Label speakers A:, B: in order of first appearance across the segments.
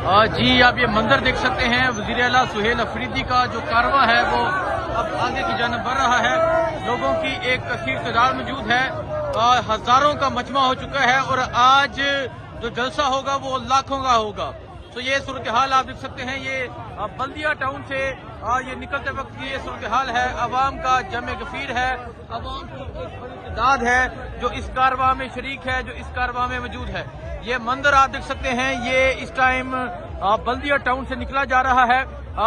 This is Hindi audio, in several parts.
A: जी आप ये मंजर देख सकते हैं वज़ीर आला सुहेल अफरीदी का जो कारवां है वो अब आगे की जानिब बढ़ रहा है। लोगों की एक कसीर तादाद मौजूद है, हजारों का मजमा हो चुका है और आज जो जलसा होगा वो लाखों का होगा। तो ये सूरत हाल आप देख सकते हैं। ये बल्दिया टाउन से ये निकलते वक्त की ये सूरत हाल है। अवाम का जमे गफीर है, अवाम की एक बड़ी तादाद है जो इस कारवां में शरीक है, जो इस कारवां में मौजूद है। ये मंजर आप देख सकते हैं। ये इस टाइम बल्दिया टाउन से निकला जा रहा है।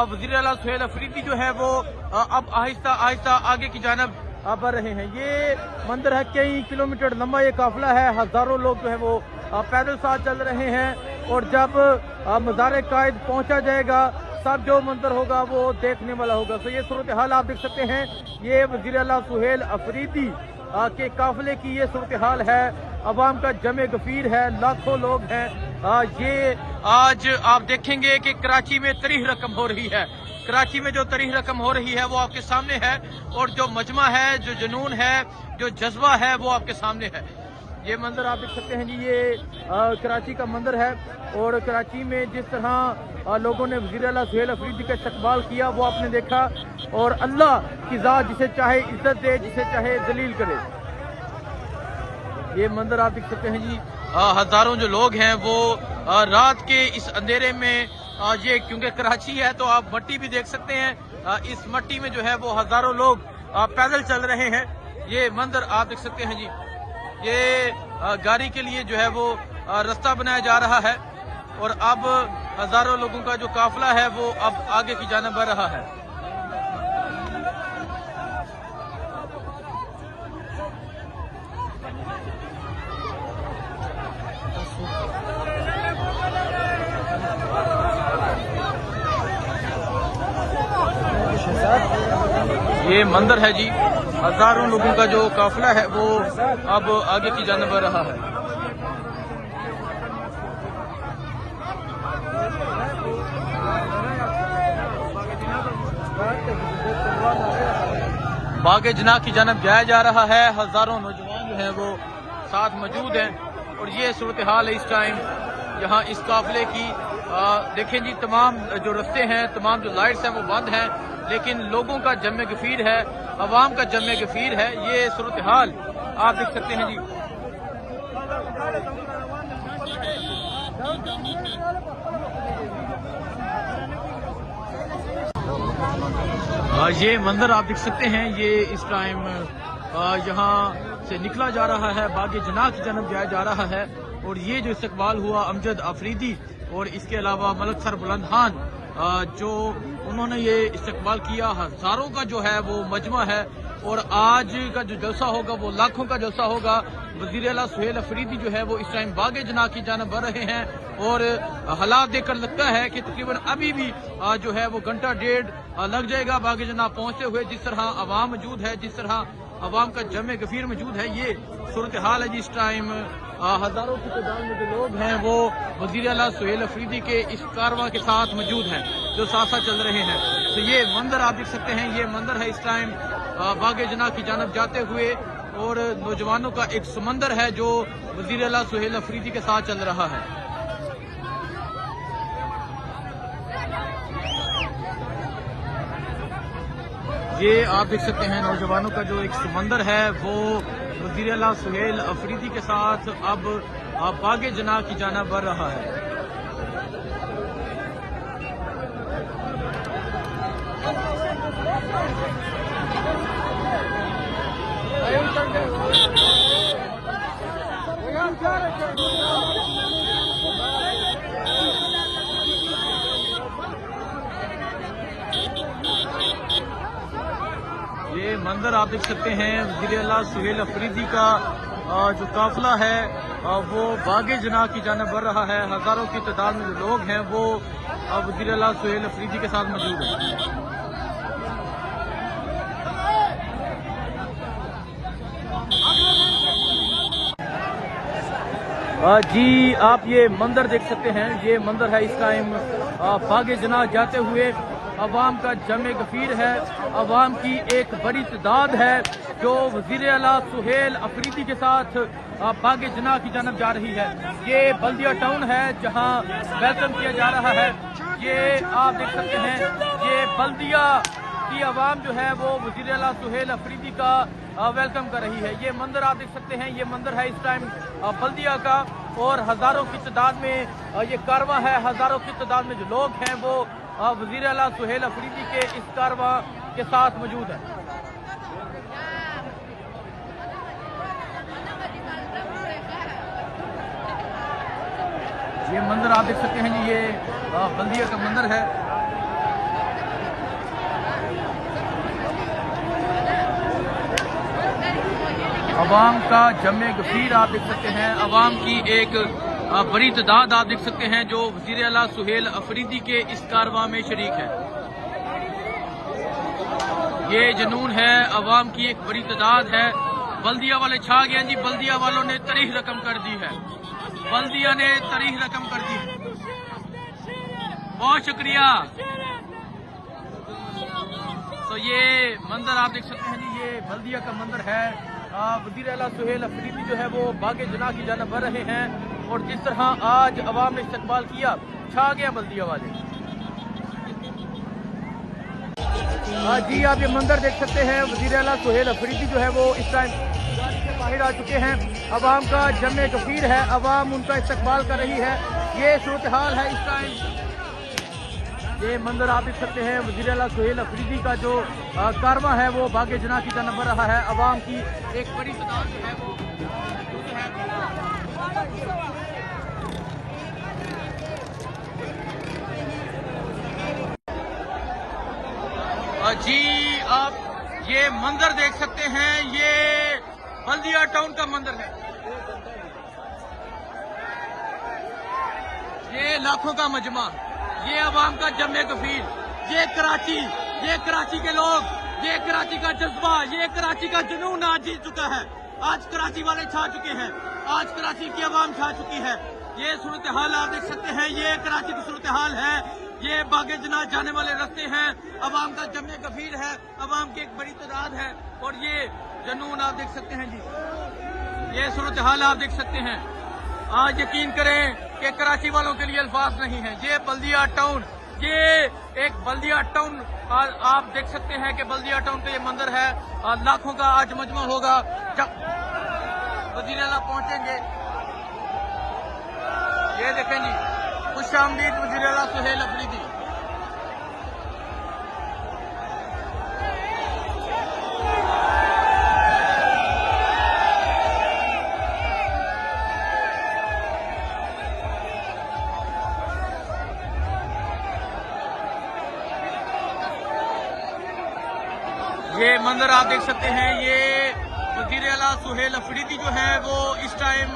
A: वज़ीर आला सुहेल अफरीदी जो है वो अब आहिस्ता आहिस्ता आगे की जानिब बढ़ रहे हैं। ये मंदिर है, कई किलोमीटर लंबा ये काफिला है। हजारों लोग जो है वो पैदल साथ चल रहे हैं और जब मज़ार कायद पहुंचा जाएगा सब जो मंदिर होगा वो देखने वाला होगा। तो ये सूरत हाल आप देख सकते हैं। ये वज़ीर आला सुहेल अफरीदी के काफिले की ये सूरत हाल है। अवाम का जमे गफीर है, लाखों लोग हैं। ये आज आप देखेंगे कि कराची में तरीह रकम हो रही है। कराची में जो तरीह रकम हो रही है वो आपके सामने है और जो मजमा है, जो जुनून है, जो जज्बा है वो आपके सामने है। ये मंदिर आप देख सकते हैं जी। ये कराची का मंदिर है और कराची में जिस तरह लोगों ने वज़ीर आला सुहेल अफरीदी का इस्तकबाल किया वो आपने देखा। और अल्लाह की ज़ात जिसे चाहे इज्जत दे, जिसे चाहे जलील करे। ये मंदिर आप देख सकते हैं जी। हजारों जो लोग हैं वो रात के इस अंधेरे में ये क्योंकि कराची है तो आप मट्टी भी देख सकते हैं। इस मट्टी में जो है वो हजारों लोग पैदल चल रहे हैं। ये मंदिर आप देख सकते हैं जी। ये गाड़ी के लिए जो है वो रास्ता बनाया जा रहा है और अब हजारों लोगों का जो काफिला है वो अब आगे की जानिब बढ़ रहा है। ये मंदिर है जी। हजारों लोगों का जो काफिला है वो अब आगे की जानिब बढ़ रहा है। बागे जना की जानिब जाया जा रहा है। हजारों नौजवान जो हैं वो साथ मौजूद हैं और ये सूरत हाल है इस टाइम यहाँ इस काफिले की। देखें जी, तमाम जो रास्ते हैं, तमाम जो लाइट्स हैं वो बंद हैं, लेकिन लोगों का जमे गफीर है, अवाम का जमे गफीर है। ये सूरत हाल आप देख सकते हैं जी। ये मंदिर आप देख सकते हैं। ये इस टाइम यहाँ से निकला जा रहा है, बागे जना की जानिब जाया जा रहा है और ये जो इस्तकबाल हुआ अमजद अफरीदी और इसके अलावा मलक सर बुलंद खान जो उन्होंने ये इस्तकबाल किया। हजारों का जो है वो मजमा है और आज का जो जलसा होगा वो लाखों का जलसा होगा। वज़ीर आला सुहेल अफरीदी जो है वो इस टाइम बागे जना की जानिब बढ़ रहे हैं और हालात देखकर लगता है कि तकरीबन अभी भी जो है वो घंटा डेढ़ लग जाएगा बागे जना पहुंचते हुए। जिस तरह अवाम मौजूद है, जिस तरह अवाम का जमे गफीर मौजूद है, ये सूरत हाल है जी। इस टाइम हजारों की तादाद में जो लोग हैं वो वज़ीर आला सुहेल अफरीदी के इस कारवां के साथ मौजूद हैं जो साथ साथ चल रहे हैं। तो ये मंदिर आप देख सकते हैं। ये मंदिर है इस टाइम बागे जना की जानिब जाते हुए और नौजवानों का एक समंदर है जो वज़ीर आला सुहेल अफरीदी के साथ चल रहा है। ये आप देख सकते हैं नौजवानों का जो एक समंदर है वो वज़ीर आला सुहेल अफरीदी के साथ अब बागे जना की जानिब बढ़ रहा है। ये मंदिर आप देख सकते हैं। वज़ीर आला सुहेल अफरीदी का जो काफिला है वो बागे जना की जानिब बढ़ रहा है। हजारों की तादाद में जो लोग हैं वो वज़ीर आला सुहेल अफरीदी के साथ मौजूद हैं। जी आप ये मंदिर देख सकते हैं। ये मंदिर है इस टाइम बागे जना जाते हुए अवाम का जमे गफीर है, अवाम की एक बड़ी तादाद है जो वज़ीर आला सुहेल अफरीदी के साथ बागे जना की जानब जा रही है। ये बल्दिया टाउन है जहां वेलकम किया जा रहा है। ये आप देख सकते हैं, ये बल्दिया की आवाम जो है वो वज़ीर आला सुहेल अफरीदी का वेलकम कर रही है। ये मंजर आप देख सकते हैं, ये मंजर है इस टाइम बल्दिया का, और हजारों की तादाद में ये कारवां है, हजारों की तादाद में जो लोग हैं वो वज़ीर आला सुहेल अफरीदी के इस कारवां के साथ मौजूद है। ये मंजर आप देख सकते हैं जी, ये बल्दिया का मंजर है। अवाम का जमे गफीर आप देख सकते हैं, अवाम की एक बड़ी तादाद आप देख सकते हैं जो वज़ीर आला सुहेल अफरीदी के इस कारवां में शरीक है। ये जुनून है, अवाम की एक बड़ी तादाद है। बल्दिया वाले छा गए हैं जी, बल्दिया वालों ने तारीख रकम कर दी है, बल्दिया ने तारीख रकम कर दी है। बहुत शुक्रिया। तो ये मंजर आप देख सकते हैं जी, ये बल्दिया का मंजर है। वज़ीर आला सुहेल अफरीदी जो है वो बागे जना की जानब बढ़ रहे हैं, और जिस तरह आज अवाम ने इस्तकबाल किया, छा गया बल्दिया वाले। जी आप ये मंजर देख सकते हैं, वज़ीर आला सुहेल अफरीदी जो है वो इस टाइम से बाहर आ चुके हैं। अवाम का जमे गफीर है, अवाम उनका इस्तकबाल कर रही है। ये सूरत हाल है इस टाइम। ये मंजर आप देख सकते हैं, वज़ीर आला सुहेल अफरीदी का जो कारवां है वो बागे जना की जानब बढ़ रहा है। अवाम की एक बड़ी तादाद जो है वो जी आप ये मंजर देख सकते हैं, ये बल्दिया टाउन का मंजर है। ये लाखों का मजमा, ये अवाम का जमे गफीर, ये कराची के लोग, ये कराची का जज्बा, ये कराची का जुनून आज जीत चुका है। आज कराची वाले छा चुके हैं, आज कराची की अवाम छा चुकी है। ये सूरत हाल आप देख सकते हैं, ये कराची की सूरत हाल है। ये बागे जना जाने वाले रास्ते हैं, अवाम का जमे गफीर है, अवाम की एक बड़ी तादाद है, और ये जुनून आप देख सकते हैं जी। ये सूरत हाल आप देख सकते हैं। आज यकीन करें कि कराची वालों के लिए अल्फाज नहीं है। ये बल्दिया टाउन, ये एक बल्दिया टाउन आप देख सकते हैं कि बल्दिया टाउन का ये मंजर है। लाखों का आज मजमा होगा जब वज़ीर आला पहुंचेंगे। ये देखें जी, खुशामदीद वज़ीर आला सुहेल अफरीदी। ये मंजर आप देख सकते हैं, ये वज़ीर आला सुहेल अफरीदी जो है वो इस टाइम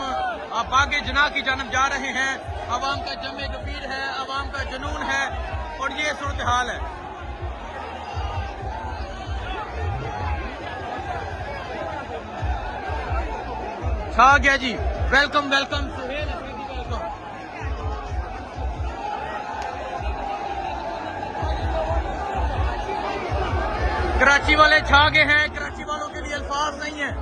A: बागे जना की जानब जा रहे हैं। अवाम का जमे गफीर है, अवाम का जुनून है, और ये सूरत हाल है। छा गया जी, welcome welcome Sohail Afridi, welcome. Karachi वाले छा गए हैं, कराची वालों के लिए अल्फाज नहीं है।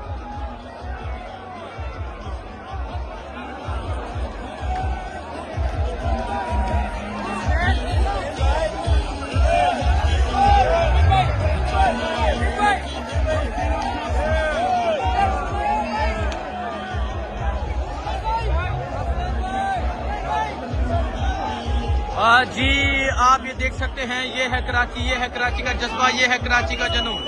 A: जी आप ये देख सकते हैं, ये है कराची, ये है कराची का जज्बा, ये है कराची का जुनून।